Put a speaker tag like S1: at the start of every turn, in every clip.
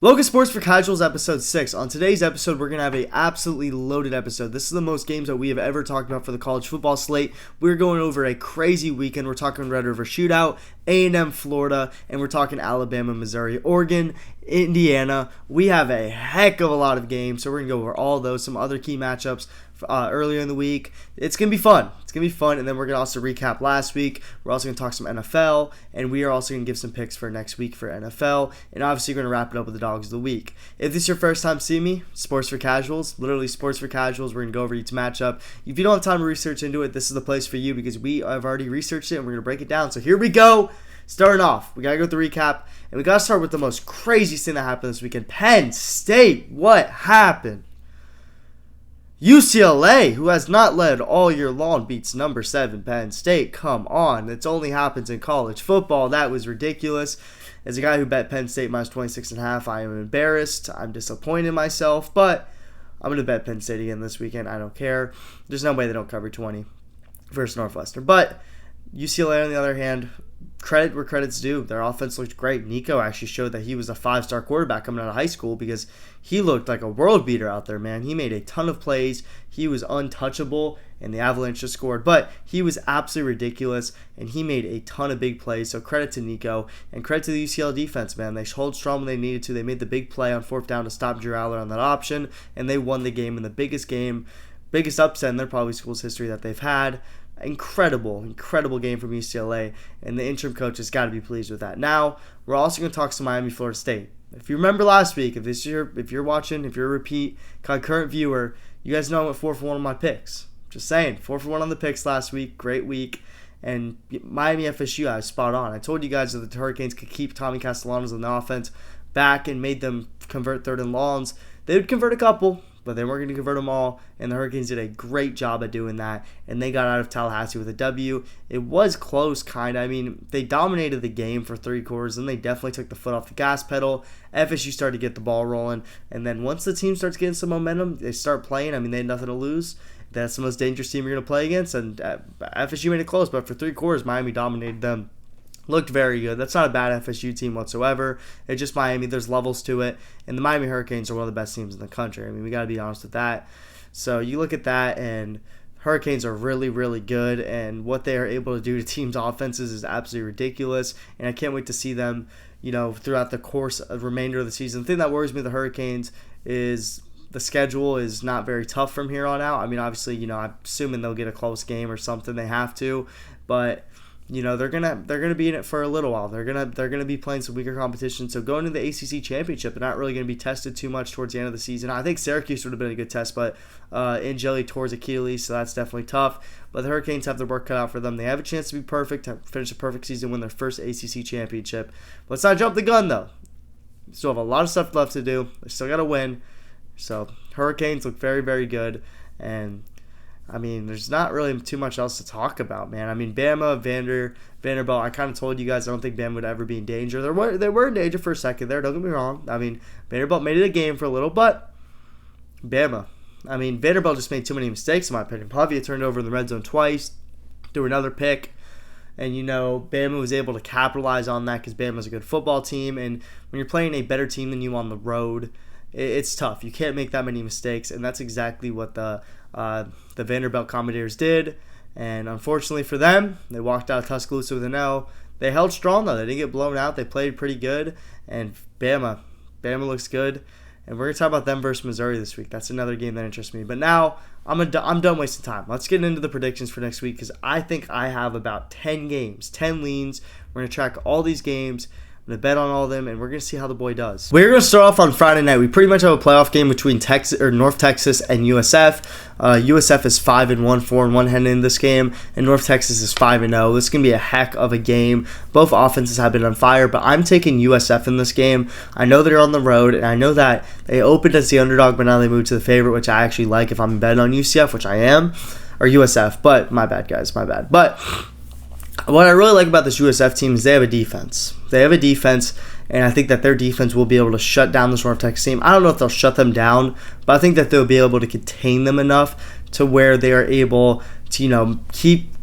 S1: Logan Sports for Casuals episode 6. On today's episode, we're going to have an absolutely loaded episode. This is the most games that we have ever talked about for the college football slate. We're going over a crazy weekend. We're talking Red River Shootout, A&M Florida, and we're talking Alabama, Missouri, Oregon, Indiana. We have a heck of a lot of games, so we're going to go over all those, some other key matchups earlier in the week. It's going to be fun. It's going to be fun, and then we're going to also recap last week. We're also going to talk some NFL, and we are also going to give some picks for next week for NFL, and obviously we're going to wrap it up with the Dogs of the Week. If this is your first time seeing me, Sports for Casuals, literally Sports for Casuals, we're going to go over each matchup. If you don't have time to research into it, this is the place for you because we have already researched it, and we're going to break it down. So here we go. Starting off, we got to go with the recap, and we got to start with the most crazy thing that happened this weekend. Penn State, what happened? UCLA, who has not led all year long, beats number 7 Penn State. Come on. It only happens in college football. That was ridiculous. As a guy who bet Penn State minus 26.5, I am embarrassed. I'm disappointed in myself, but I'm going to bet Penn State again this weekend. I don't care. There's no way they don't cover 20 versus Northwestern. But UCLA, on the other hand, credit where credit's due. Their offense looked great. Nico actually showed that he was a 5-star quarterback coming out of high school because he looked like a world beater out there, man. He made a ton of plays. He was untouchable, and the Avalanche just scored. But he was absolutely ridiculous, and he made a ton of big plays. So credit to Nico, and credit to the UCLA defense, man. They held strong when they needed to. They made the big play on 4th down to stop Drew Aller on that option, and they won the game in the biggest upset in their probably school's history that they've had. Incredible game from UCLA, and the interim coach has got to be pleased with that. Now, we're also going to talk some Miami, Florida State. If you remember last week, if you're watching, if you're a repeat concurrent viewer, you guys know I went 4 for 1 on my picks. Just saying, 4 for 1 on the picks last week. Great week. And Miami FSU, I was spot on. I told you guys that the Hurricanes could keep Tommy Castellanos on the offense back and made them convert 3rd and longs. They would convert a couple, but they weren't going to convert them all, and the Hurricanes did a great job at doing that, and they got out of Tallahassee with a W. It was close, kind of. I mean, they dominated the game for 3 quarters, and they definitely took the foot off the gas pedal. FSU started to get the ball rolling, and then once the team starts getting some momentum, they start playing. I mean, they had nothing to lose. That's the most dangerous team you're going to play against, and FSU made it close, but for 3 quarters, Miami dominated them. Looked very good. That's not a bad FSU team whatsoever. It's just Miami. There's levels to it. And the Miami Hurricanes are one of the best teams in the country. I mean, we got to be honest with that. So you look at that, and Hurricanes are really, really good. And what they are able to do to teams' offenses is absolutely ridiculous. And I can't wait to see them, throughout the course of the remainder of the season. The thing that worries me with the Hurricanes is the schedule is not very tough from here on out. I mean, obviously, I'm assuming they'll get a close game or something. They have to. But they're gonna be in it for a little while. They're gonna be playing some weaker competition. So going to the ACC championship, they're not really gonna be tested too much towards the end of the season. I think Syracuse would have been a good test, but Angeli tore his Achilles, so that's definitely tough. But the Hurricanes have their work cut out for them. They have a chance to be perfect, to finish a perfect season, win their first ACC championship. Let's not jump the gun though. We still have a lot of stuff left to do. They still gotta win. So Hurricanes look very, very good, and I mean, there's not really too much else to talk about, man. I mean, Bama, Vanderbilt, I kind of told you guys I don't think Bama would ever be in danger. They were in danger for a second there, don't get me wrong. I mean, Vanderbilt made it a game for a little, but Vanderbilt just made too many mistakes, in my opinion. Pavia turned over in the red zone twice, threw another pick, and, Bama was able to capitalize on that because Bama's a good football team, and when you're playing a better team than you on the road, it's tough. You can't make that many mistakes, and that's exactly what the Vanderbilt Commodores did. And unfortunately for them, they walked out of Tuscaloosa with an L. They held strong, though. They didn't get blown out. They played pretty good. And Bama looks good. And we're going to talk about them versus Missouri this week. That's another game that interests me. But now, I'm done wasting time. Let's get into the predictions for next week because I think I have about 10 games, 10 leans. We're going to track all these games. I'm going to bet on all of them, and we're going to see how the boy does. We're going to start off on Friday night. We pretty much have a playoff game between North Texas and USF. USF is 5-1, 4-1 heading into this game, and North Texas is 5-0. This is going to be a heck of a game. Both offenses have been on fire, but I'm taking USF in this game. I know they're on the road, and I know that they opened as the underdog, but now they moved to the favorite, which I actually like if I'm betting on UCF, which I am, or USF. But my bad, guys, my bad. But what I really like about this USF team is they have a defense. And I think that their defense will be able to shut down this North Texas team. I don't know if they'll shut them down, but I think that they'll be able to contain them enough to where they are able to,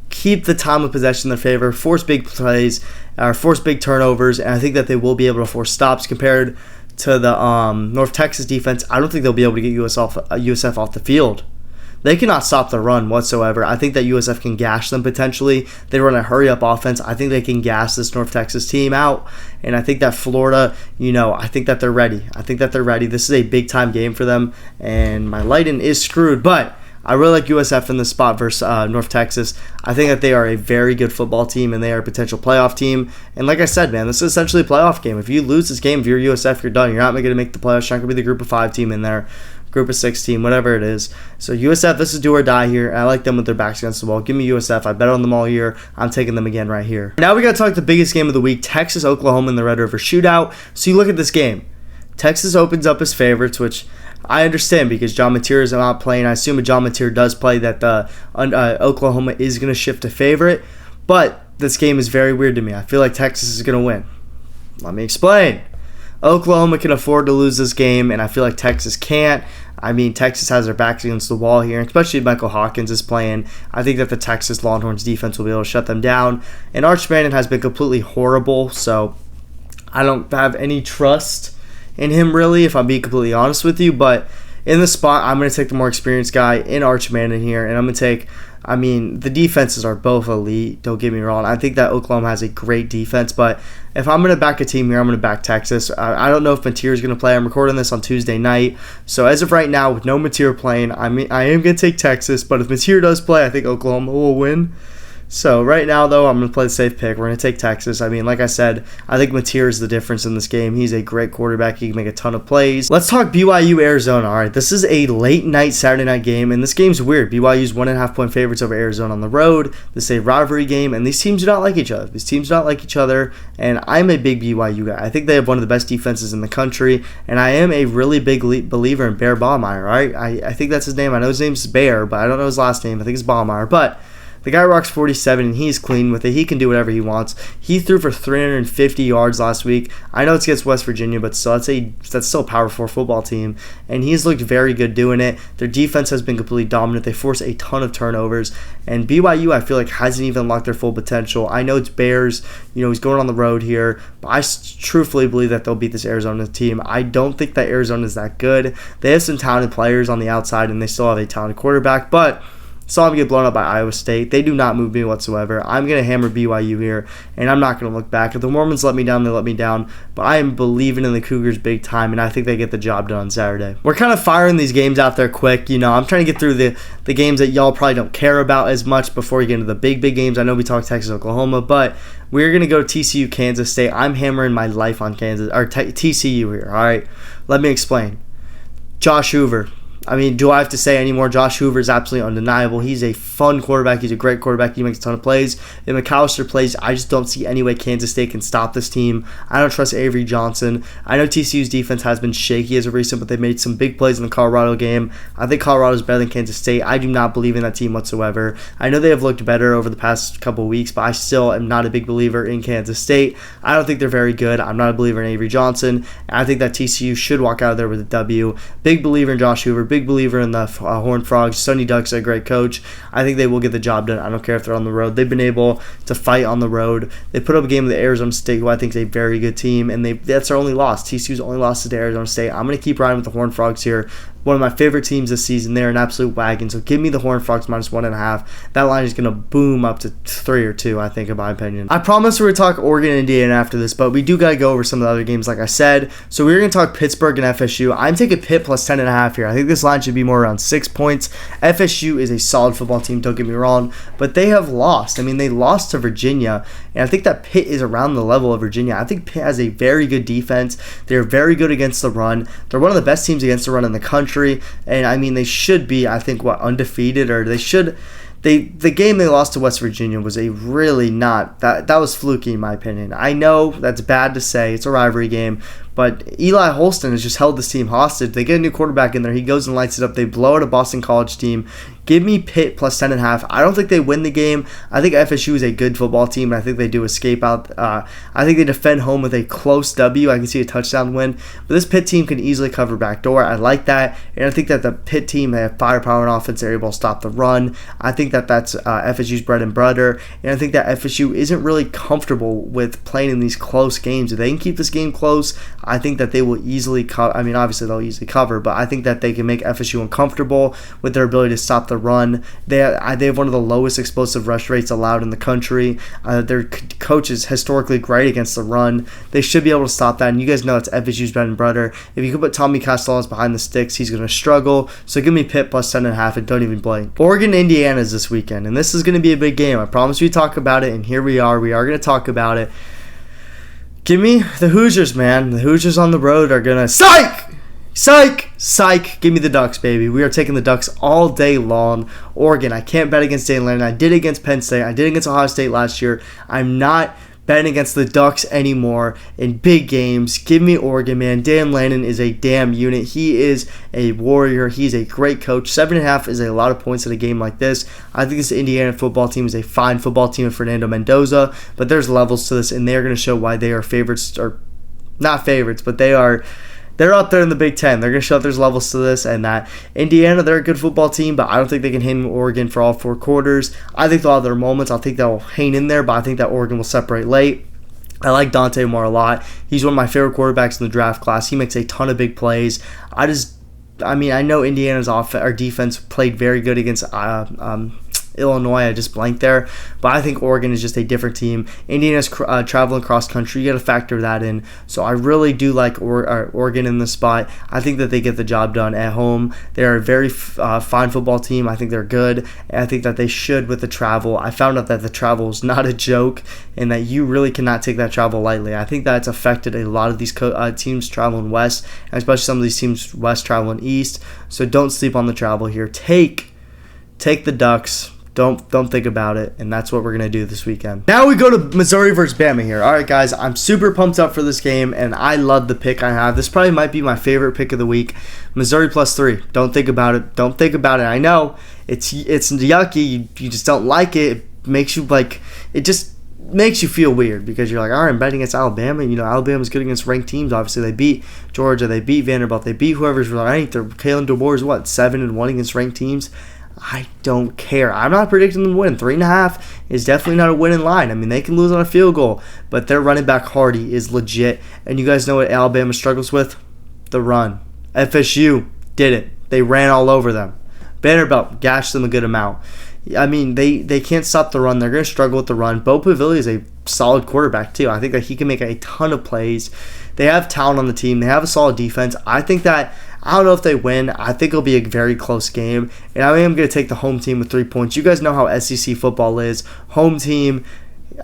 S1: keep the time of possession in their favor, force big plays, or force big turnovers, and I think that they will be able to force stops compared to the North Texas defense, I don't think they'll be able to get USF off the field. They cannot stop the run whatsoever. I think that USF can gash them potentially. They run a hurry-up offense. I think they can gas this North Texas team out. And I think that Florida, I think that they're ready. This is a big-time game for them. And my lighting is screwed, but I really like USF in this spot versus North Texas. I think that they are a very good football team, and they are a potential playoff team. And like I said, man, this is essentially a playoff game. If you lose this game, if you're USF, you're done. You're not going to make the playoffs. You're not going to be the group of 5 team in there. Group of 6 team, whatever it is. So USF, this is do or die here. I like them with their backs against the wall. Give me USF. I bet on them all year. I'm taking them again right here. Now we got to talk the biggest game of the week, Texas, Oklahoma in the Red River Shootout. So you look at this game. Texas opens up as favorites, which I understand because John Mateer is not playing. I assume if John Mateer does play that Oklahoma is going to shift to favorite. But this game is very weird to me. I feel like Texas is going to win. Let me explain. Oklahoma can afford to lose this game, and I feel like Texas can't. I mean, Texas has their backs against the wall here, especially if Michael Hawkins is playing. I think that the Texas Longhorns defense will be able to shut them down. And Arch Manning has been completely horrible, so I don't have any trust in him, really, if I'm being completely honest with you. But in the spot, I'm going to take the more experienced guy in Arch Manning here, and I'm going to take, the defenses are both elite, don't get me wrong. I think that Oklahoma has a great defense, but if I'm going to back a team here, I'm going to back Texas. I don't know if Mateer is going to play. I'm recording this on Tuesday night, so as of right now, with no Mateer playing, I am going to take Texas, but if Mateer does play, I think Oklahoma will win. So right now, though, I'm going to play the safe pick. We're going to take Texas. Like I said, I think Mateer is the difference in this game. He's a great quarterback. He can make a ton of plays. Let's talk BYU, Arizona. All right, this is a late night Saturday night game, and this game's weird. BYU's 1.5 point favorites over Arizona on the road. This is a rivalry game, and these teams do not like each other. And I'm a big BYU guy. I think they have one of the best defenses in the country, and I am a really big believer in Bear Baumeier. Right? I think that's his name. I know his name's Bear, but I don't know his last name. I think it's Baumeier, but the guy rocks 47, and he's clean with it. He can do whatever he wants. He threw for 350 yards last week. I know it's against West Virginia, but still, that's still a Power 4 football team, and he's looked very good doing it. Their defense has been completely dominant. They force a ton of turnovers, and BYU, I feel like, hasn't even unlocked their full potential. I know it's Bears. He's going on the road here, but I truthfully believe that they'll beat this Arizona team. I don't think that Arizona is that good. They have some talented players on the outside, and they still have a talented quarterback, but saw them get blown up by Iowa State. They do not move me whatsoever. I'm going to hammer BYU here, and I'm not going to look back. If the Mormons let me down, they let me down. But I am believing in the Cougars big time, and I think they get the job done on Saturday. We're kind of firing these games out there quick. I'm trying to get through the games that y'all probably don't care about as much before you get into the big games. I know we talked Texas, Oklahoma, but we're going to go TCU, Kansas State. I'm hammering my life on TCU here, all right? Let me explain. Josh Hoover. Do I have to say anymore? Josh Hoover is absolutely undeniable. He's a fun quarterback. He's a great quarterback. He makes a ton of plays. If McAllister plays, I just don't see any way Kansas State can stop this team. I don't trust Avery Johnson. I know TCU's defense has been shaky as of recent, but they made some big plays in the Colorado game. I think Colorado's better than Kansas State. I do not believe in that team whatsoever. I know they have looked better over the past couple of weeks, but I still am not a big believer in Kansas State. I don't think they're very good. I'm not a believer in Avery Johnson. I think that TCU should walk out of there with a W. Big believer in Josh Hoover. Big believer in the Horned Frogs. Sonny Duck's a great coach. I think they will get the job done. I don't care if they're on the road. They've been able to fight on the road. They put up a game with Arizona State, who I think is a very good team, and that's their only loss. TCU's only loss to Arizona State. I'm going to keep riding with the Horned Frogs here. One of my favorite teams this season. They're an absolute wagon. So give me the Horned Frogs minus 1.5. That line is going to boom up to 3 or 2, I think, in my opinion. I promise we're going to talk Oregon and Indiana after this, but we do got to go over some of the other games, like I said. So we're going to talk Pittsburgh and FSU. I'm taking Pitt plus 10.5 here. I think this line should be more around 6 points. FSU is a solid football team, don't get me wrong, but they have lost. They lost to Virginia, and I think that Pitt is around the level of Virginia. I think Pitt has a very good defense. They're very good against the run. They're one of the best teams against the run in the country, and they should be, I think, undefeated, or they should. The game they lost to West Virginia was a really not that was fluky in my opinion. I know that's bad to say. It's a rivalry game, but Eli Holston has just held this team hostage. They get a new quarterback in there. He goes and lights it up. They blow out a Boston College team. Give me Pitt plus 10.5. I don't think they win the game. I think FSU is a good football team, and I think they do escape out. I think they defend home with a close W. I can see a touchdown win. But this Pitt team can easily cover backdoor. I like that. And I think that the Pitt team, they have firepower and offense. They're able to stop the run. I think that that's FSU's bread and butter. And I think that FSU isn't really comfortable with playing in these close games. If they can keep this game close, I think that they will easily cover. I mean, obviously they'll easily cover, but I think that they can make FSU uncomfortable with their ability to stop the run. They have one of the lowest explosive rush rates allowed in the country. Their coach is historically great against the run. They should be able to stop that, and you guys know it's FSU's bread and butter. If you can put Tommy Castellanos behind the sticks, he's going to struggle. So give me Pitt plus 10.5, and don't even blink. Oregon, Indiana is this weekend, and this is going to be a big game. I promise we talk about it, and here we are. We are going to talk about it. Give me the Hoosiers, man. The Hoosiers on the road are going to... Psych! Give me the Ducks, baby. We are taking the Ducks all day long. Oregon, I can't bet against Dan Lanning. I did against Penn State. I did against Ohio State last year. I'm not betting against the Ducks anymore in big games. Give me Oregon, man. Dan Lanning is a damn unit. He is a warrior. He's a great coach. 7.5 is a lot of points in a game like this. I think this Indiana football team is a fine football team with Fernando Mendoza, but there's levels to this, and they're going to show why they are favorites, or not favorites, but they're up there in the Big Ten. They're going to show that there's levels to this, and that Indiana, they're a good football team, but I don't think they can hang Oregon for all 4 quarters. I think they'll have their moments. I think they'll hang in there, but I think that Oregon will separate late. I like Dante Moore a lot. He's one of my favorite quarterbacks in the draft class. He makes a ton of big plays. I know Indiana's defense played very good against Illinois. I just blanked there, but I think Oregon is just a different team. Indiana's traveling cross country. You got to factor that in. So I really do like Oregon in this spot. I think that they get the job done at home. They're a very fine football team. I think they're good, and I think that they should with the travel. I found out that the travel is not a joke, and that you really cannot take that travel lightly. I think that's affected a lot of these teams traveling west, and especially some of these teams west traveling east. So don't sleep on the travel here. Take the Ducks. Don't think about it, and that's what we're going to do this weekend. Now we go to Missouri versus Bama here. All right, guys, I'm super pumped up for this game, and I love the pick I have. This probably might be my favorite pick of the week. Missouri plus 3. Don't think about it. Don't think about it. I know it's yucky. You just don't like it. It makes you it just makes you feel weird because you're like, all right, I'm betting against Alabama. You know, Alabama's good against ranked teams. Obviously, they beat Georgia. They beat Vanderbilt. They beat whoever's ranked. Kalen DeBoer is 7-1 against ranked teams. I don't care. I'm not predicting them to win. 3.5 is definitely not a winning line. I mean, they can lose on a field goal, but their running back Hardy is legit. And you guys know what Alabama struggles with? The run. FSU did it. They ran all over them. Vanderbilt gashed them a good amount. I mean, they can't stop the run. They're going to struggle with the run. Bo Pavilli is a solid quarterback, too. I think that he can make a ton of plays. They have talent on the team. They have a solid defense. I don't know if they win. I think it'll be a very close game. And I am going to take the home team with 3 points. You guys know how SEC football is. Home team.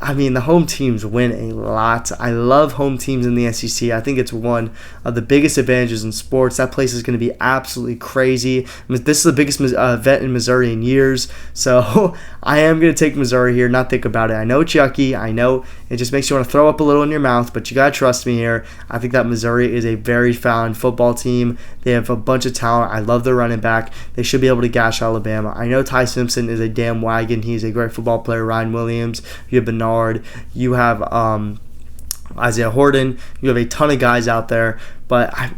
S1: I mean, the home teams win a lot. I love home teams in the SEC. I think it's one of the biggest advantages in sports. That place is going to be absolutely crazy. This is the biggest event in Missouri in years. So I am going to take Missouri here, not think about it. I know it's yucky. I know it just makes you want to throw up a little in your mouth, but you got to trust me here. I think that Missouri is a very fine football team. They have a bunch of talent. I love their running back. They should be able to gash Alabama. I know Ty Simpson is a damn wagon. He's a great football player. Ryan Williams. You have Bernard. You have Isaiah Horton. You have a ton of guys out there. But I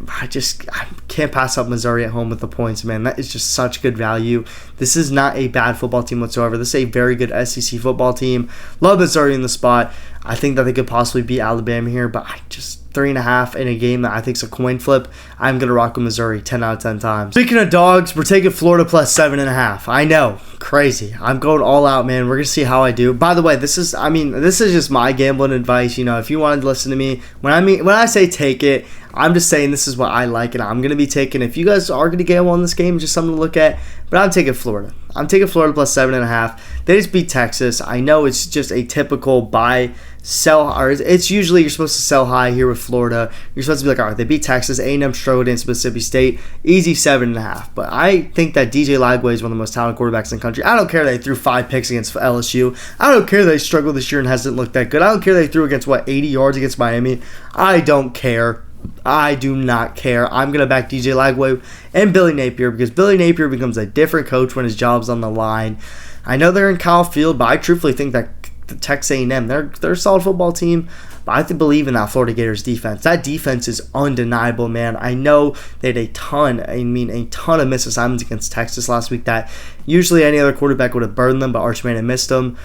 S1: can't pass up Missouri at home with the points, man. That is just such good value. This is not a bad football team whatsoever. This is a very good SEC football team. Love Missouri in the spot. I think that they could possibly beat Alabama here, but 3.5 in a game that I think is a coin flip. I'm going to rock with Missouri 10 out of 10 times. Speaking of dogs, we're taking Florida plus 7.5. I know, crazy. I'm going all out, man. We're going to see how I do. By the way, this is just my gambling advice. You know, if you wanted to listen to me, when I say take it, I'm just saying this is what I like, and I'm going to be taking. If you guys are going to gamble on this game, just something to look at. But I'm taking Florida. I'm taking Florida plus 7.5. They just beat Texas. I know it's just a typical buy, sell, or it's usually you're supposed to sell high here with Florida. You're supposed to be like, all right, they beat Texas. A&M struggled in Mississippi State. Easy 7.5. But I think that DJ Lagway is one of the most talented quarterbacks in the country. I don't care they threw 5 picks against LSU. I don't care they struggled this year and hasn't looked that good. I don't care they threw 80 yards against Miami. I don't care. I do not care. I'm going to back DJ Lagway and Billy Napier because Billy Napier becomes a different coach when his job's on the line. I know they're in Kyle Field, but I truthfully think that Texas A&M, they're a solid football team, but I have to believe in that Florida Gators defense. That defense is undeniable, man. I know they had a ton of missed assignments against Texas last week that usually any other quarterback would have burned them, but Arch Manning missed them.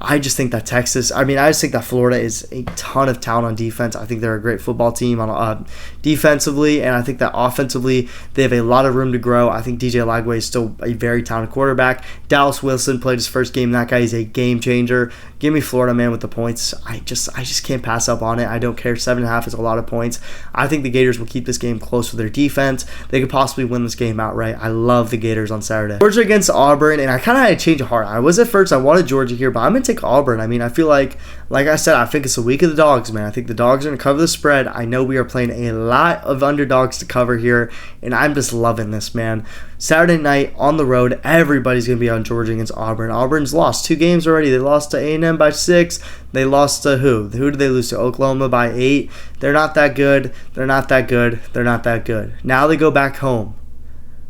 S1: I just think that I just think that Florida is a ton of talent on defense. I think they're a great football team on defensively, and I think that offensively they have a lot of room to grow. I think DJ Lagway is still a very talented quarterback. Dallas Wilson played his first game. That guy is a game changer. Give me Florida, man, with the points. I just can't pass up on it. I don't care. 7.5 is a lot of points. I think the Gators will keep this game close with their defense. They could possibly win this game outright. I love the Gators on Saturday. Georgia against Auburn, and I kind of had a change of heart. I was at first, I wanted Georgia here, but I'm going to take Auburn. I feel like I said, I think it's the week of the dogs, man. I think the dogs are going to cover the spread. I know we are playing a lot of underdogs to cover here, and I'm just loving this, man. Saturday night on the road, everybody's going to be on Georgia against Auburn. Auburn's lost 2 games already. They lost to A&M by 6. They lost to who? Who did they lose to? Oklahoma by 8. They're not that good. They're not that good. They're not that good. Now they go back home.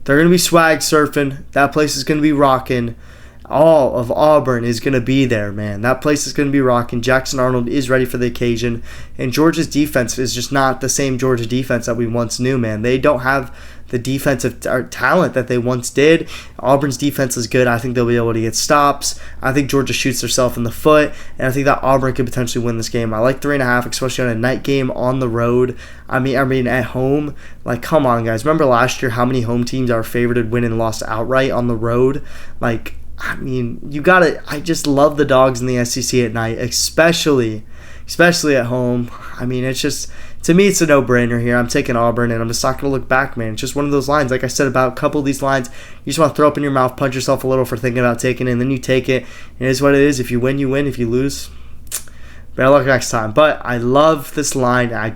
S1: They're going to be swag surfing. That place is going to be rocking. All of Auburn is going to be there, man. That place is going to be rocking. Jackson Arnold is ready for the occasion. And Georgia's defense is just not the same Georgia defense that we once knew, man. They don't have the defensive talent that they once did. Auburn's defense is good. I think they'll be able to get stops. I think Georgia shoots herself in the foot. And I think that Auburn could potentially win this game. I like 3.5, especially on a night game on the road. I mean at home. Like, come on, guys. Remember last year how many home teams are favored to win and lost outright on the road? Like, you got to. I just love the dogs in the SEC at night, especially at home. It's just, to me, it's a no-brainer here. I'm taking Auburn, and I'm just not going to look back, man. It's just one of those lines. Like I said about a couple of these lines, you just want to throw up in your mouth, punch yourself a little for thinking about taking it, and then you take it. And it is what it is. If you win, you win. If you lose, better luck next time. But I love this line. I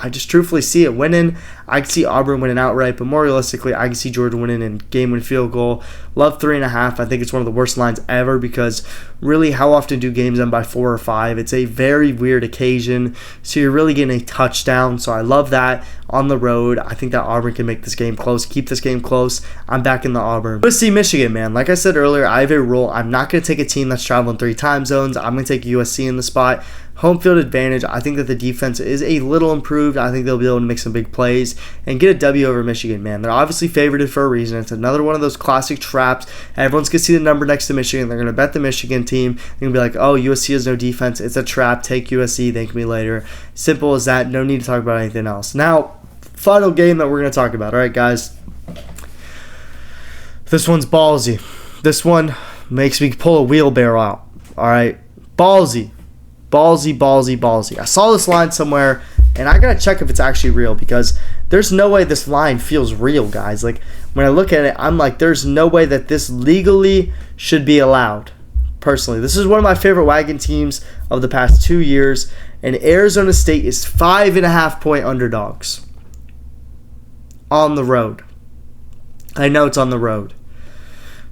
S1: just truthfully see it winning. I can see Auburn winning outright, but more realistically, I can see Georgia winning in game-winning field goal. Love 3.5. I think it's one of the worst lines ever because really, how often do games end by 4 or 5? It's a very weird occasion, so you're really getting a touchdown. So I love that on the road. I think that Auburn can make this game close, keep this game close. I'm back in the Auburn. USC, Michigan, man. Like I said earlier, I have a rule. I'm not going to take a team that's traveling 3 time zones. I'm going to take USC in the spot. Home field advantage. I think that the defense is a little improved. I think they'll be able to make some big plays and get a W over Michigan, man. They're obviously favored for a reason. It's another one of those classic traps. Everyone's going to see the number next to Michigan. They're going to bet the Michigan team. They're going to be like, oh, USC has no defense. It's a trap. Take USC. Thank me later. Simple as that. No need to talk about anything else. Now, final game that we're going to talk about. All right, guys. This one's ballsy. This one makes me pull a wheelbarrow out. All right. Ballsy. I saw this line somewhere, and I gotta check if it's actually real because there's no way this line feels real, guys. Like, when I look at it, I'm like, there's no way that this legally should be allowed. Personally, this is one of my favorite wagon teams of the past 2 years, and Arizona State is 5.5-point underdogs on the road. I know it's on the road.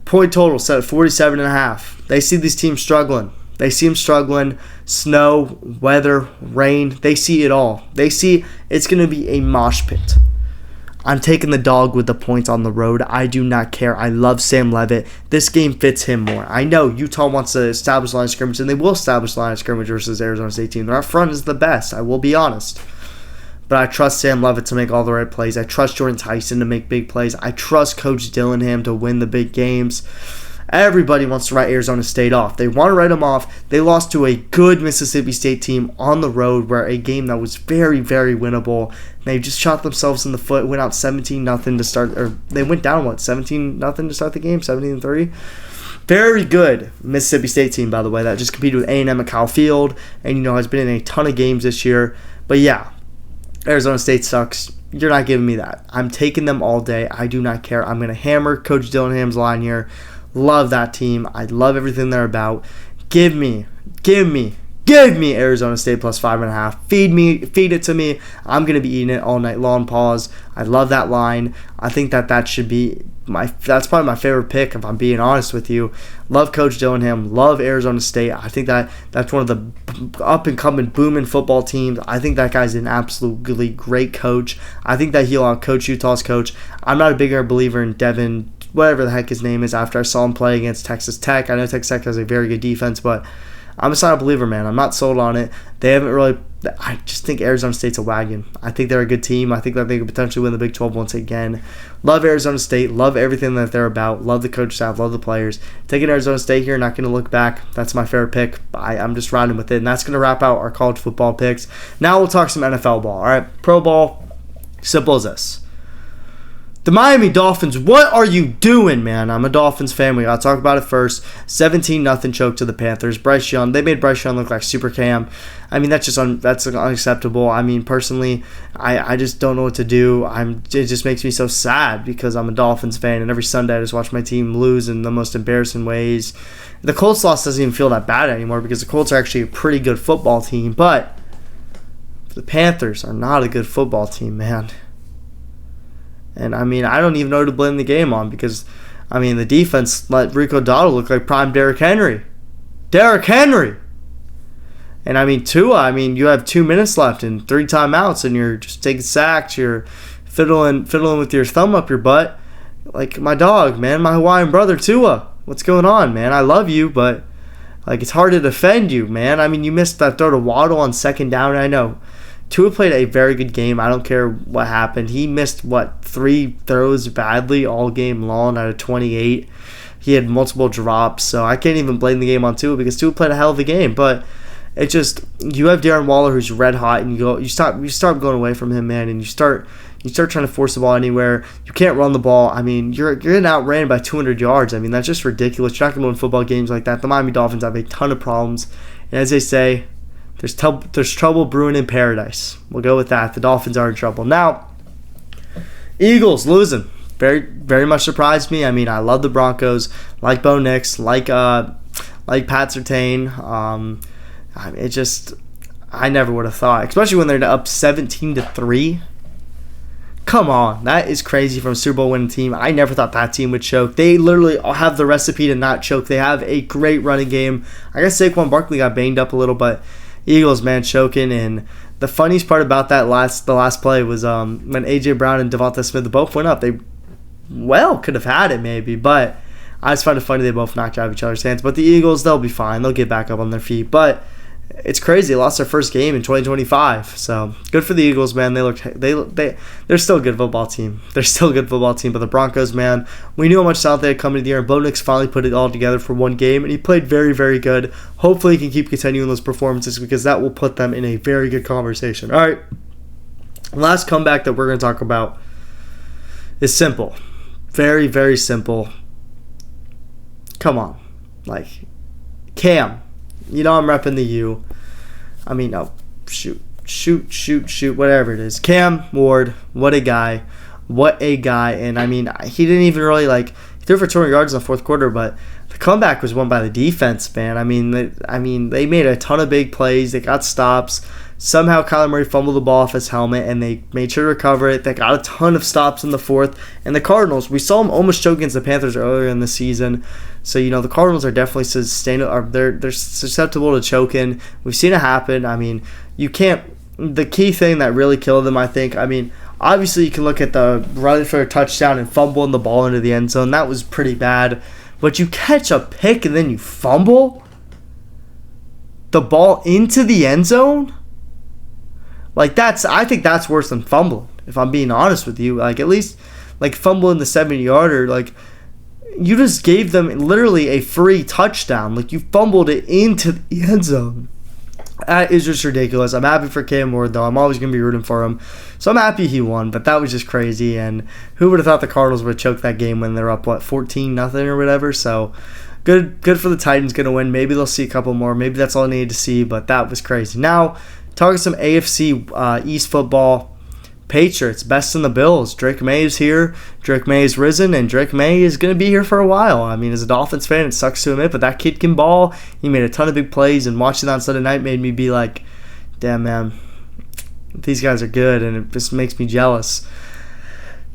S1: Point total set at 47.5. They see these teams struggling. They see them struggling. Snow, weather, rain. They see it all. They see it's going to be a mosh pit. I'm taking the dog with the points on the road. I do not care. I love Sam Leavitt. This game fits him more. I know Utah wants to establish line of scrimmage, and they will establish line of scrimmage versus Arizona State team. Their front is the best. I will be honest. But I trust Sam Leavitt to make all the right plays. I trust Jordan Tyson to make big plays. I trust Coach Dillingham to win the big games. Everybody wants to write Arizona State off. They want to write them off. They lost to a good Mississippi State team on the road, where a game that was very, very winnable. They just shot themselves in the foot, went out 17-0 to start, or they went down, 17-0 to start the game, 17-3. Very good Mississippi State team, by the way, that just competed with A&M at Kyle Field, and has been in a ton of games this year. But yeah, Arizona State sucks. You're not giving me that. I'm taking them all day. I do not care. I'm going to hammer Coach Dillingham's line here. Love that team. I love everything they're about. Give me Arizona State plus 5.5. Feed it to me. I'm going to be eating it all night long. Pause. I love that line. I think that should be that's probably my favorite pick, if I'm being honest with you. Love Coach Dillingham. Love Arizona State. I think that's one of the up-and-coming, booming football teams. I think that guy's an absolutely great coach. I think that he'll outcoach Utah's coach. I'm not a bigger believer in Devin, whatever the heck his name is, after I saw him play against Texas Tech. I know Texas Tech has a very good defense, but I'm just not a believer, man. I'm not sold on it. They haven't really. I just think Arizona State's a wagon. I think they're a good team. I think that they could potentially win the Big 12 once again. Love Arizona State. Love everything that they're about. Love the coach staff. Love the players. Taking Arizona State here, not going to look back. That's my favorite pick. I'm just riding with it. And that's going to wrap out our college football picks. Now we'll talk some NFL ball. All right, pro ball. Simple as this. The Miami Dolphins, what are you doing, man? I'm a Dolphins fan. We got to talk about it first. 17-0 choke to the Panthers. Bryce Young, they made Bryce Young look like Super Cam. I mean, that's unacceptable. I mean, personally, I just don't know what to do. It just makes me so sad because I'm a Dolphins fan, and every Sunday I just watch my team lose in the most embarrassing ways. The Colts loss doesn't even feel that bad anymore because the Colts are actually a pretty good football team, but the Panthers are not a good football team, man. And, I mean, I don't even know who to blame the game on because, I mean, the defense let Rico Dowdle look like prime Derrick Henry. Derrick Henry! And, I mean, Tua, I mean, you have 2 minutes left and 3 timeouts and you're just taking sacks. You're fiddling with your thumb up your butt. Like my dog, man, my Hawaiian brother, Tua. What's going on, man? I love you, but, like, it's hard to defend you, man. I mean, you missed that throw to Waddle on second down, I know. Tua played a very good game. I don't care what happened. He missed, 3 throws badly all game long out of 28. He had multiple drops, so I can't even blame the game on Tua because Tua played a hell of a game. But it just, you have Darren Waller who's red hot, and you start going away from him, man, and you start trying to force the ball anywhere. You can't run the ball. I mean, you're getting outran by 200 yards. I mean, that's just ridiculous. You're not going to win football games like that. The Miami Dolphins have a ton of problems, and as they say, there's trouble brewing in paradise. We'll go with that. The Dolphins are in trouble. Now, Eagles losing. Very, very much surprised me. I mean, I love the Broncos. Like Bo Nix. Like Pat Surtain. I never would have thought. Especially when they're up 17-3. Come on. That is crazy from a Super Bowl winning team. I never thought that team would choke. They literally have the recipe to not choke. They have a great running game. I guess Saquon Barkley got banged up a little, but Eagles, man, choking. And the funniest part about the last play was when A.J. Brown and Devonta Smith both went up. They could have had it maybe, but I just find it funny they both knocked out of each other's hands. But the Eagles, they'll be fine. They'll get back up on their feet. But it's crazy. They lost their first game in 2025. So good for the Eagles, man. They're still a good football team. They're still a good football team. But the Broncos, man, we knew how much talent they had coming to the year. And Bo Nix finally put it all together for one game, and he played very, very good. Hopefully, he can keep continuing those performances because that will put them in a very good conversation. All right, last comeback that we're going to talk about is simple, very, very simple. Come on, like Cam. You know I'm repping the U. I mean, shoot, whatever it is. Cam Ward, what a guy. And, I mean, he didn't even really, he threw for 200 yards in the fourth quarter, but the comeback was won by the defense, man. I mean, they made a ton of big plays. They got stops. Somehow Kyler Murray fumbled the ball off his helmet, and they made sure to recover it. They got a ton of stops in the fourth. And the Cardinals, we saw them almost choke against the Panthers earlier in the season. So, the Cardinals are definitely they're susceptible to choking. We've seen it happen. I mean, you can't – the key thing that really killed them, I think, I mean, obviously you can look at the running for a touchdown and fumbling the ball into the end zone. That was pretty bad. But you catch a pick and then you fumble the ball into the end zone? I think that's worse than fumbling, if I'm being honest with you. At least, fumbling the 70-yarder, you just gave them literally a free touchdown. You fumbled it into the end zone. That is just ridiculous. I'm happy for Cam Ward, though. I'm always going to be rooting for him. So I'm happy he won, but that was just crazy. And who would have thought the Cardinals would have choked that game when they're up, 14-0 or whatever? So good for the Titans going to win. Maybe they'll see a couple more. Maybe that's all I needed to see, but that was crazy. Now, talking some AFC East football. Patriots, best in the Bills. Drake May is here. Drake May is risen, and Drake May is going to be here for a while. I mean, as a Dolphins fan, it sucks to admit, but that kid can ball. He made a ton of big plays, and watching that on Sunday night made me be like, damn, man, these guys are good, and it just makes me jealous.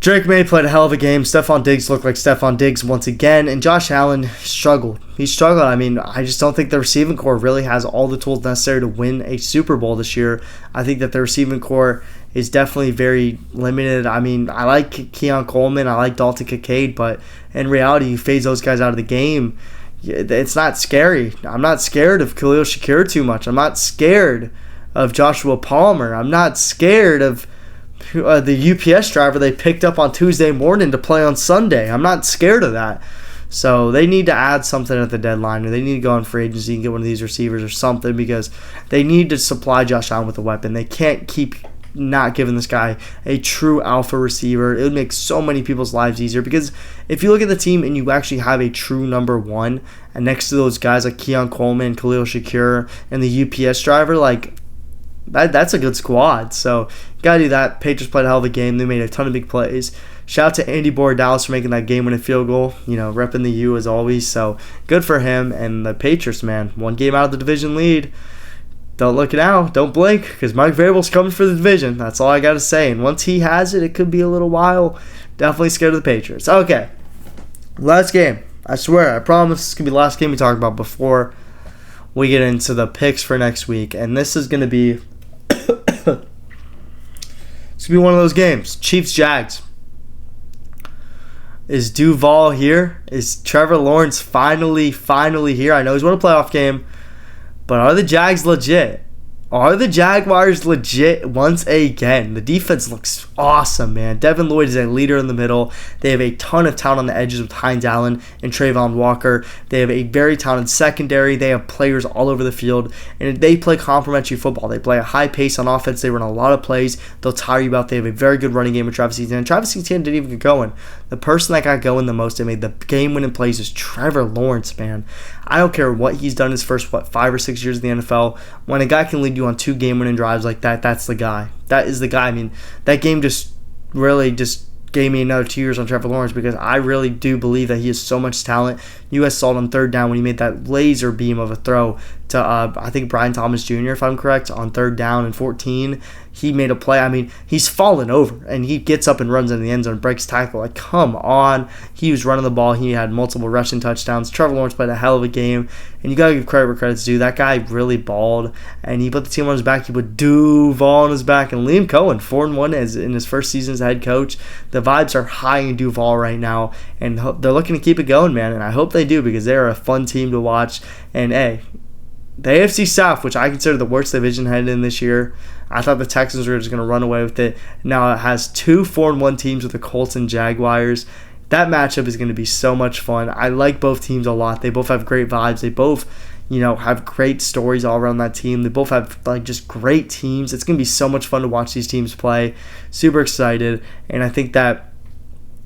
S1: Drake May played a hell of a game. Stephon Diggs looked like Stephon Diggs once again. And Josh Allen struggled. He struggled. I mean, I just don't think the receiving core really has all the tools necessary to win a Super Bowl this year. I think that the receiving core is definitely very limited. I mean, I like Keon Coleman. I like Dalton Kincaid. But in reality, you phase those guys out of the game. It's not scary. I'm not scared of Khalil Shakir too much. I'm not scared of Joshua Palmer. I'm not scared of the UPS driver they picked up on Tuesday morning to play on Sunday. I'm not scared of that. So they need to add something at the deadline, or they need to go on free agency and get one of these receivers or something, because they need to supply Josh Allen with a weapon. They can't keep not giving this guy a true alpha receiver. It would make so many people's lives easier, because if you look at the team and you actually have a true number one, and next to those guys like Keon Coleman, Khalil Shakir, and the UPS driver, like, that's a good squad. So you gotta do that. Patriots played a hell of a game. They made a ton of big plays. Shout out to Andy Dallas for making that game-winning field goal. Repping the U as always. So good for him. And the Patriots, man, one game out of the division lead. Don't look it out. Don't blink, because Mike Vrabel's coming for the division. That's all I gotta say. And once he has it, it could be a little while. Definitely scared of the Patriots. Okay, last game. I swear, I promise this is gonna be the last game we talk about before we get into the picks for next week. And this is gonna be it's going to be one of those games. Chiefs-Jags. Is Duval here? Is Trevor Lawrence finally here? I know he's won a playoff game, but are the Jags legit? Are the Jaguars legit once again? The defense looks awesome, man. Devin Lloyd is a leader in the middle. They have a ton of talent on the edges with Hines Allen and Trayvon Walker. They have a very talented secondary. They have players all over the field, and they play complementary football. They play a high pace on offense. They run a lot of plays. They'll tire you out. They have a very good running game with Travis Etienne. And Travis Etienne didn't even get going. The person that got going the most and made the game-winning plays is Trevor Lawrence, man. I don't care what he's done his first, 5 or 6 years in the NFL. When a guy can lead you on 2 game-winning drives like that, that's the guy. That is the guy. I mean, that game just gave me another 2 years on Trevor Lawrence, because I really do believe that he has so much talent. You guys saw it on third down when he made that laser beam of a throw to, I think, Brian Thomas Jr., if I'm correct, on third down and 14. He made a play. I mean, he's fallen over, and he gets up and runs in the end zone, breaks tackle. Like, come on. He was running the ball. He had multiple rushing touchdowns. Trevor Lawrence played a hell of a game, and you got to give credit where credit's due. That guy really balled, and he put the team on his back. He put Duval on his back, and Liam Cohen, 4-1 in his first season as head coach. The vibes are high in Duval right now, and they're looking to keep it going, man, and I hope they do, because they're a fun team to watch. And, hey, the AFC South, which I consider the worst division headed in this year, I thought the Texans were just going to run away with it. Now it has 2 4-1 teams with the Colts and Jaguars. That matchup is going to be so much fun. I like both teams a lot. They both have great vibes. They both, have great stories all around that team. They both have just great teams. It's going to be so much fun to watch these teams play. Super excited. And I think that,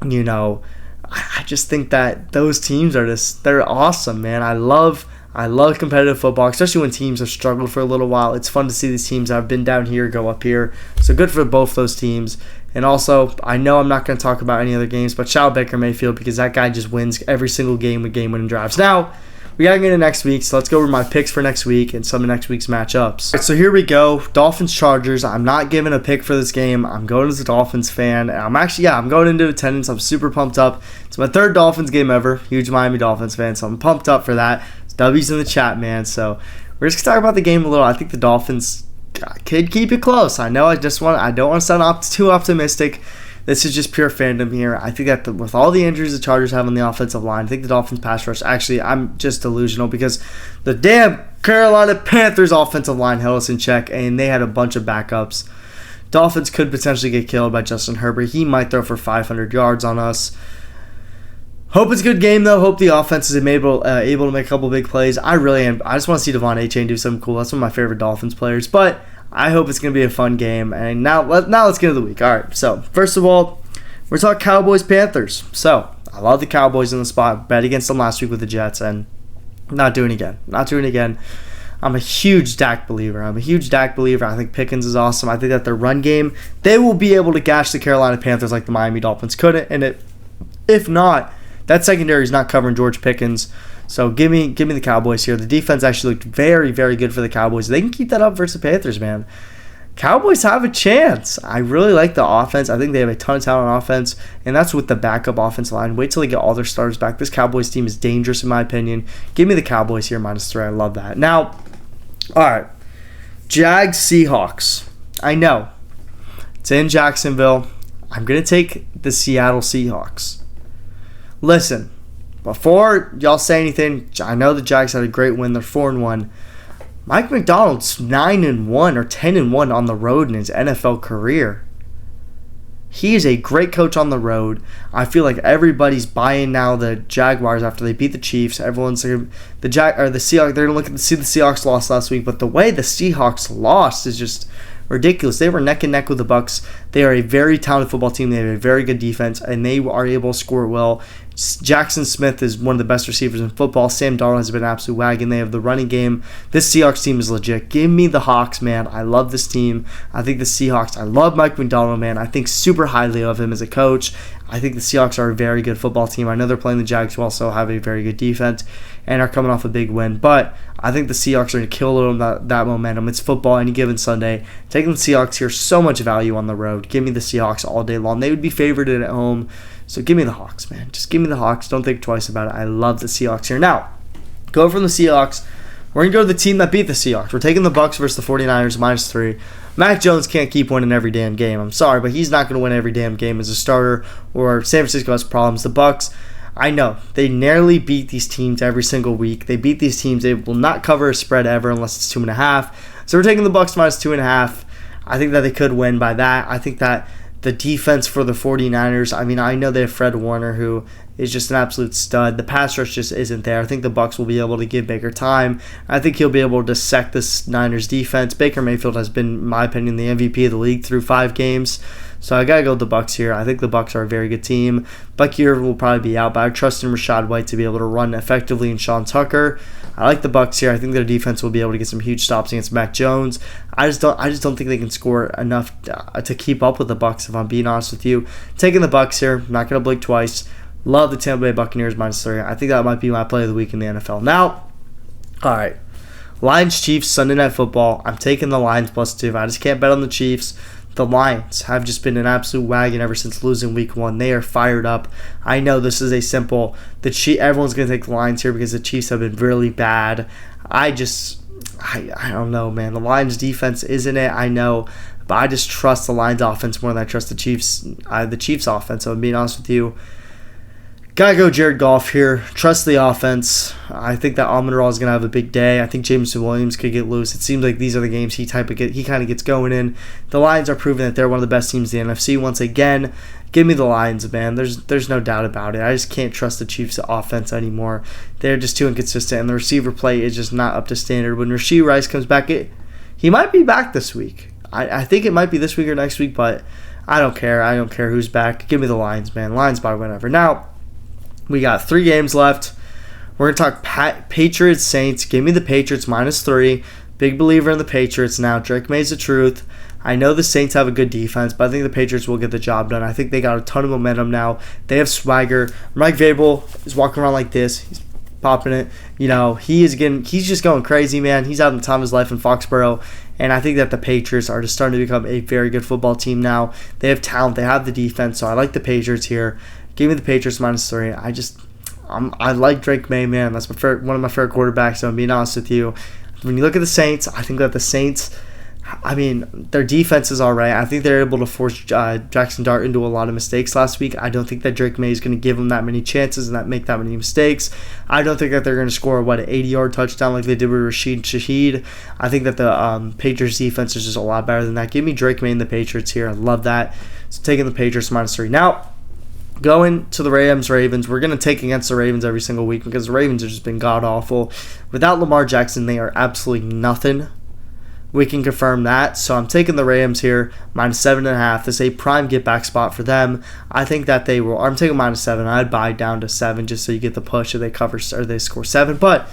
S1: I just think that those teams they're awesome, man. I love competitive football, especially when teams have struggled for a little while. It's fun to see these teams that have been down here go up here. So good for both those teams. And also, I know I'm not going to talk about any other games, but shout out Baker Mayfield, because that guy just wins every single game with game-winning drives. Now, we got to get into next week, so let's go over my picks for next week and some of next week's matchups. Right, so here we go. Dolphins-Chargers. I'm not giving a pick for this game. I'm going as a Dolphins fan. And I'm going into attendance. I'm super pumped up. It's my 3rd Dolphins game ever. Huge Miami Dolphins fan, so I'm pumped up for that. W's in the chat, man. So we're just gonna talk about the game a little. I think the Dolphins could keep it close. I know. I don't want to sound too optimistic. This is just pure fandom here. I think that with all the injuries the Chargers have on the offensive line, I think the Dolphins pass rush. Actually, I'm just delusional, because the damn Carolina Panthers offensive line held us in check, and they had a bunch of backups. Dolphins could potentially get killed by Justin Herbert. He might throw for 500 yards on us. Hope it's a good game, though. Hope the offense is able to make a couple big plays. I really am. I just want to see Devon A-Chain do something cool. That's one of my favorite Dolphins players. But I hope it's going to be a fun game. And now let's get into the week. All right, so first of all, we're talking Cowboys-Panthers. So I love the Cowboys in the spot. Bet against them last week with the Jets, and not doing it again. I'm a huge Dak believer. I think Pickens is awesome. I think that their run game, they will be able to gash the Carolina Panthers like the Miami Dolphins couldn't. And if not, that secondary is not covering George Pickens. So give me the Cowboys here. The defense actually looked very, very good for the Cowboys. They can keep that up versus the Panthers, man. Cowboys have a chance. I really like the offense. I think they have a ton of talent on offense, and that's with the backup offensive line. Wait till they get all their starters back. This Cowboys team is dangerous in my opinion. Give me the Cowboys here -3. I love that. Now, all right, Jags Seahawks. I know it's in Jacksonville. I'm going to take the Seattle Seahawks. Listen, before y'all say anything, I know the Jags had a great win. They're 4-1. Mike McDonald's 9-1 or 10-1 on the road in his NFL career. He is a great coach on the road. I feel like everybody's buying now the Jaguars after they beat the Chiefs. Everyone's like the Seahawks. They're going to see the Seahawks lost last week, but the way the Seahawks lost is just ridiculous. They were neck and neck with the Bucs. They are a very talented football team. They have a very good defense, and they are able to score well. Jackson Smith is one of the best receivers in football. Sam Darnold has been an absolute wagon. They have the running game. This Seahawks team is legit. Give me the Hawks, man. I love this team. I think the Seahawks, I love Mike McDonald, man. I think super highly of him as a coach. I think the Seahawks are a very good football team. I know they're playing the Jags, who also have a very good defense and are coming off a big win. But I think the Seahawks are going to kill that momentum. It's football any given Sunday. Taking the Seahawks here, so much value on the road. Give me the Seahawks all day long. They would be favored at home. So give me the Hawks, man. Just give me the Hawks. Don't think twice about it. I love the Seahawks here. Now, go from the Seahawks. We're going to go to the team that beat the Seahawks. We're taking the Bucs versus the 49ers, -3. Mac Jones can't keep winning every damn game. I'm sorry, but he's not going to win every damn game as a starter, or San Francisco has problems. The Bucs, I know, they nearly beat these teams every single week. They beat these teams. They will not cover a spread ever unless it's 2.5. So we're taking the Bucs -2.5. I think that they could win by that. I think that the defense for the 49ers, I mean, I know they have Fred Warner, who is just an absolute stud. The pass rush just isn't there. I think the Bucs will be able to give Baker time. I think he'll be able to dissect this Niners defense. Baker Mayfield has been, in my opinion, the MVP of the league through 5 games. So I got to go with the Bucs here. I think the Bucs are a very good team. Bucky Irvin will probably be out, but I trust in Rachaad White to be able to run effectively in Sean Tucker. I like the Bucs here. I think their defense will be able to get some huge stops against Mac Jones. I just don't think they can score enough to keep up with the Bucs, if I'm being honest with you. Taking the Bucs here. I'm not going to blink twice. Love the Tampa Bay Buccaneers -3. I think that might be my play of the week in the NFL. Now, all right. Lions Chiefs Sunday Night Football. I'm taking the Lions +2. I just can't bet on the Chiefs. The Lions have just been an absolute wagon ever since losing week 1. They are fired up. I know this is a simple. Everyone's going to take the Lions here because the Chiefs have been really bad. I don't know, man. The Lions defense isn't it. I know, but I just trust the Lions offense more than I trust the Chiefs offense. So I'm being honest with you. Gotta go Jared Goff here. Trust the offense. I think that Amon-Ra is gonna have a big day. I think Jameson Williams could get loose. It seems like these are the games he kind of gets going in. The Lions are proving that they're one of the best teams in the NFC once again. Give me the Lions, man. There's no doubt about it. I just can't trust the Chiefs' offense anymore. They're just too inconsistent, and the receiver play is just not up to standard. When Rashee Rice comes back, he might be back this week. I think it might be this week or next week, but I don't care. I don't care who's back. Give me the Lions, man. Lions by whatever. Now, we got 3 games left. We're going to talk Patriots Saints. Give me the Patriots -3. Big believer in the Patriots now. Drake May's the truth. I know the Saints have a good defense, but I think the Patriots will get the job done. I think they got a ton of momentum now. They have swagger. Mike Vrabel is walking around like this. He's popping it. You know, he's just going crazy, man. He's having the time of his life in Foxborough. And I think that the Patriots are just starting to become a very good football team now. They have talent. They have the defense. So I like the Patriots here. Give me the Patriots -3. I like Drake May, man. That's one of my favorite quarterbacks, so I'm being honest with you. When you look at the Saints, I think that the Saints, I mean, their defense is all right. I think they're able to force Jackson Dart into a lot of mistakes last week. I don't think that Drake May is going to give them that many chances and make that many mistakes. I don't think that they're going to score, an 80-yard touchdown like they did with Rashid Shaheed. I think that the Patriots defense is just a lot better than that. Give me Drake May and the Patriots here. I love that. So taking the Patriots -3. Now, going to the Ravens, we're going to take against the Ravens every single week because the Ravens have just been god-awful. Without Lamar Jackson, they are absolutely nothing. We can confirm that. So I'm taking the Rams here, -7.5. This is a prime get-back spot for them. I think that they will. I'm taking -7. I'd buy down to 7 just so you get the push if they cover or they score 7. But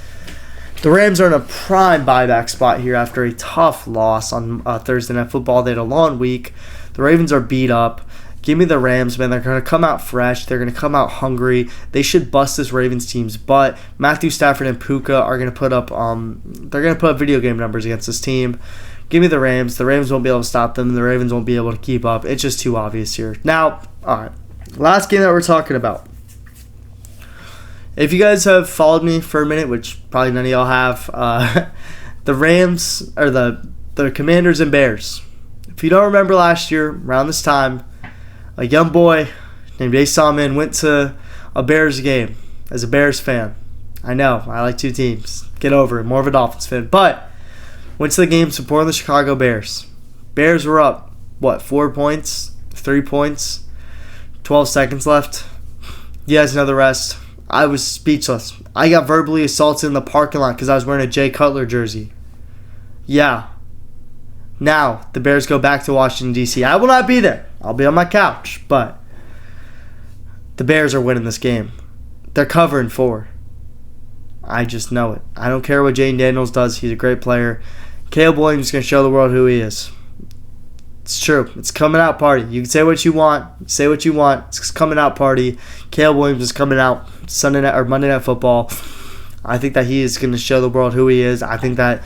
S1: the Rams are in a prime buyback spot here after a tough loss on Thursday Night Football. They had a long week. The Ravens are beat up. Give me the Rams, man. They're going to come out fresh. They're going to come out hungry. They should bust this Ravens team's butt. Matthew Stafford and Puka are going to put up they're going to put up video game numbers against this team. Give me the Rams. The Rams won't be able to stop them. The Ravens won't be able to keep up. It's just too obvious here. Now, all right. Last game that we're talking about. If you guys have followed me for a minute, which probably none of y'all have, the Rams, or the Commanders and Bears. If you don't remember last year, around this time, a young boy named Ace Salmon went to a Bears game as a Bears fan. I know, I like two teams. Get over it. More of a Dolphins fan. But went to the game supporting the Chicago Bears. Bears were up, 4 points? 3 points? 12 seconds left. You guys know the rest. I was speechless. I got verbally assaulted in the parking lot because I was wearing a Jay Cutler jersey. Yeah. Now, the Bears go back to Washington, D.C. I will not be there. I'll be on my couch. But the Bears are winning this game. They're covering 4. I just know it. I don't care what Jayden Daniels does. He's a great player. Caleb Williams is going to show the world who he is. It's true. It's coming out party. You can say what you want. Say what you want. It's coming out party. Caleb Williams is coming out Sunday night or Monday Night Football. I think that he is going to show the world who he is. I think that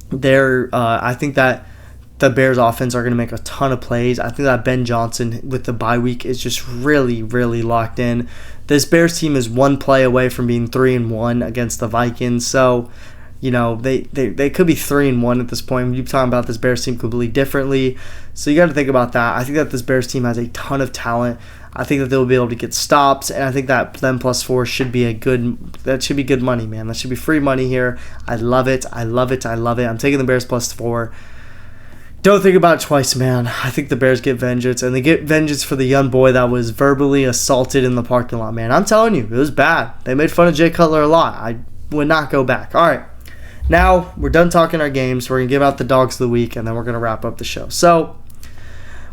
S1: the Bears offense are going to make a ton of plays. I think that Ben Johnson with the bye week is just really, really locked in. This Bears team is one play away from being 3-1 against the Vikings. So, they could be 3-1 at this point. You're talking about this Bears team completely differently. So you got to think about that. I think that this Bears team has a ton of talent. I think that they'll be able to get stops, and I think that them +4 should be good money, man. That should be free money here. I love it. I love it. I love it. I'm taking the Bears +4. Don't think about it twice, man. I think the Bears get vengeance, and they get vengeance for the young boy that was verbally assaulted in the parking lot, man. I'm telling you, it was bad. They made fun of Jay Cutler a lot. I would not go back. All right. Now, we're done talking our games. We're going to give out the dogs of the week, and then we're going to wrap up the show. So,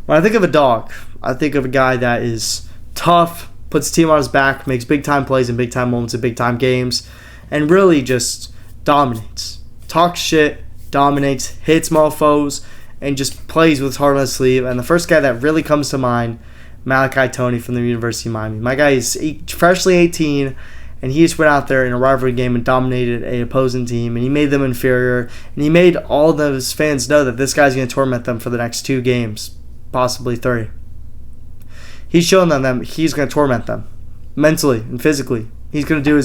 S1: when I think of a dog, I think of a guy that is tough, puts the team on his back, makes big-time plays in big-time moments in big-time games, and really just dominates. Talks shit, dominates, hits mofos, and just plays with his heart on his sleeve. And the first guy that really comes to mind, Malachi Toney from the University of Miami. My guy is freshly 18, and he just went out there in a rivalry game and dominated an opposing team, and he made them inferior, and he made all of his fans know that this guy's going to torment them for the next 2 games, possibly 3. He's showing them he's going to torment them mentally and physically. He's going to do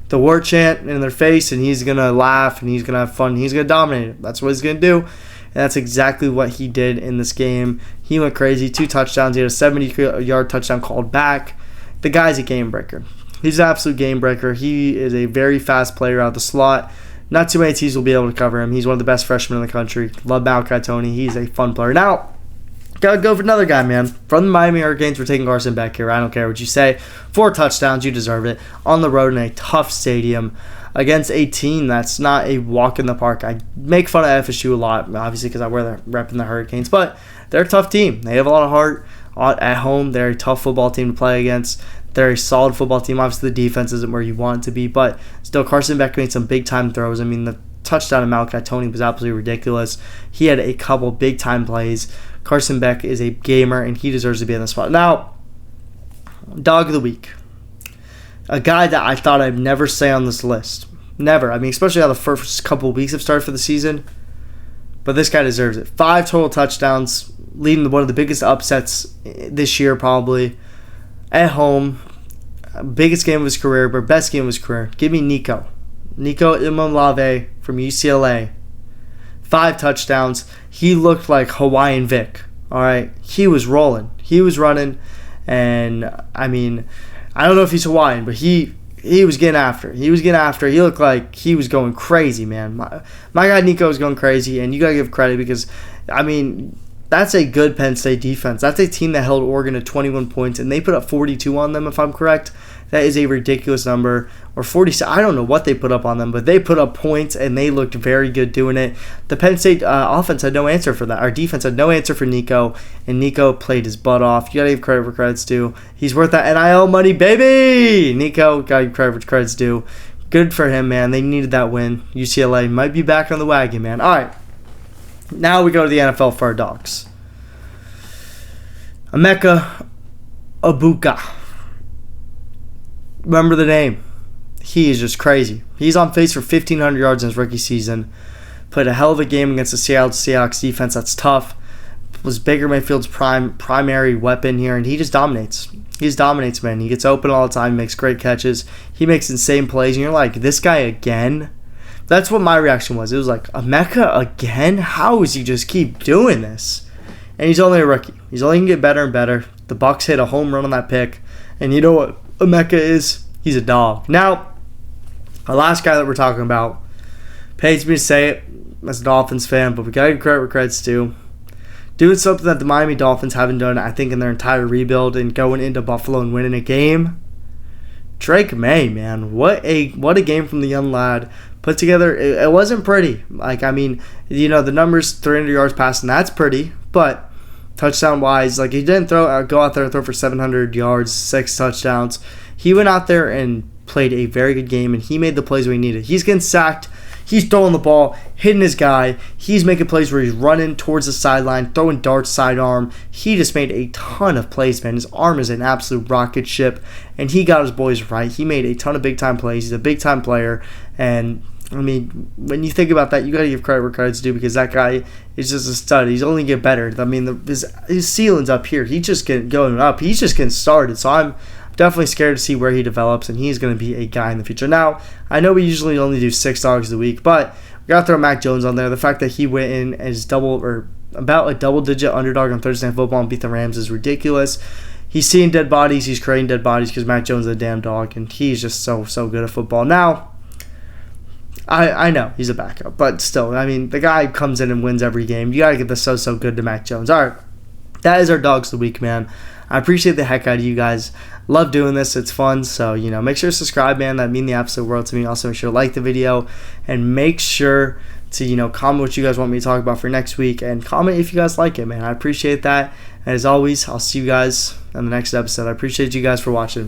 S1: the war chant in their face, and he's going to laugh, and he's going to have fun, and he's going to dominate it. That's what he's going to do, and that's exactly what he did in this game. He went crazy, 2 touchdowns. He had a 70-yard touchdown called back. The guy's a game breaker. He's an absolute game breaker. He is a very fast player out of the slot. Not too many teams will be able to cover him. He's one of the best freshmen in the country. Love Malachi Toney. He's a fun player. Now, gotta go for another guy, man. From the Miami Hurricanes, we're taking Carson Beck here. I don't care what you say. 4 touchdowns. You deserve it. On the road in a tough stadium against a team that's not a walk in the park. I make fun of FSU a lot, obviously, because I wear the rep in the Hurricanes. But they're a tough team. They have a lot of heart at home. They're a tough football team to play against. They're a solid football team. Obviously, the defense isn't where you want it to be, but still, Carson Beck made some big-time throws. I mean, the touchdown of Malachi Toney was absolutely ridiculous. He had a couple big-time plays. Carson Beck is a gamer, and he deserves to be in the spot. Now, dog of the week. A guy that I thought I'd never say on this list. Never. I mean, especially how the first couple of weeks have started for the season. But this guy deserves it. 5 total touchdowns, leading to one of the biggest upsets this year probably. At home, biggest game of his career, but best game of his career. Give me Nico Imamlave from UCLA. 5 touchdowns. He looked like Hawaiian Vic. All right, he was rolling. He was running, and I mean, I don't know if he's Hawaiian, but he was getting after. He looked like he was going crazy, man. My guy Nico was going crazy, and you gotta give credit because, I mean, that's a good Penn State defense. That's a team that held Oregon to 21 points, and they put up 42 on them, if I'm correct. That is a ridiculous number. Or 46. I don't know what they put up on them, but they put up points, and they looked very good doing it. The Penn State offense had no answer for that. Our defense had no answer for Nico, and Nico played his butt off. You got to give credit where credit's due. He's worth that NIL money, baby! Nico, got to give credit where credit's due. Good for him, man. They needed that win. UCLA might be back on the wagon, man. All right. Now we go to the NFL for our dogs. Emeka Egbuka. Remember the name. He is just crazy. He's on pace for 1,500 yards in his rookie season. Played a hell of a game against the Seattle Seahawks defense. That's tough. Was Baker Mayfield's primary weapon here, and he just dominates. He just dominates, man. He gets open all the time, makes great catches. He makes insane plays, and you're like, this guy again? That's what my reaction was. It was like, Emeka again? How does he just keep doing this? And he's only a rookie. He's only going to get better and better. The Bucs hit a home run on that pick, and you know what Emeka is? He's a dog. Now, our last guy that we're talking about, pains me to say it as a Dolphins fan, but we got to give credit where credit's due. Doing something that the Miami Dolphins haven't done, I think, in their entire rebuild, and going into Buffalo and winning a game. Drake May, man, what a game from the young lad. Put together, it wasn't pretty. Like, I mean, you know, the numbers, 300 yards passing, that's pretty, but touchdown-wise, like, he didn't go out there and throw for 700 yards, 6 touchdowns. He went out there and played a very good game, and he made the plays we needed. He's getting sacked. He's throwing the ball, hitting his guy. He's making plays where he's running towards the sideline, throwing darts sidearm. He just made a ton of plays, man. His arm is an absolute rocket ship, and he got his boys right. He made a ton of big-time plays. He's a big-time player, and, I mean, when you think about that, you got to give credit where credit's due because that guy is just a stud. He's only getting better. I mean, his ceiling's up here. He's just going up. He's just getting started, so I'm definitely scared to see where he develops, and he's going to be a guy in the future. Now, I know we usually only do 6 dogs a week, but we got to throw Mac Jones on there. The fact that he went in as about a double-digit underdog on Thursday Night Football and beat the Rams is ridiculous. He's seeing dead bodies. He's creating dead bodies because Mac Jones is a damn dog, and he's just so good at football. Now, I know he's a backup, but still, I mean, the guy comes in and wins every game. You got to get the so good to Mac Jones. All right, that is our dogs of the week, man. I appreciate the heck out of you guys. Love doing this. It's fun. So, you know, make sure to subscribe, man. That means the absolute world to me. Also, make sure to like the video and make sure to, you know, comment what you guys want me to talk about for next week and comment if you guys like it, man. I appreciate that. And as always, I'll see you guys in the next episode. I appreciate you guys for watching.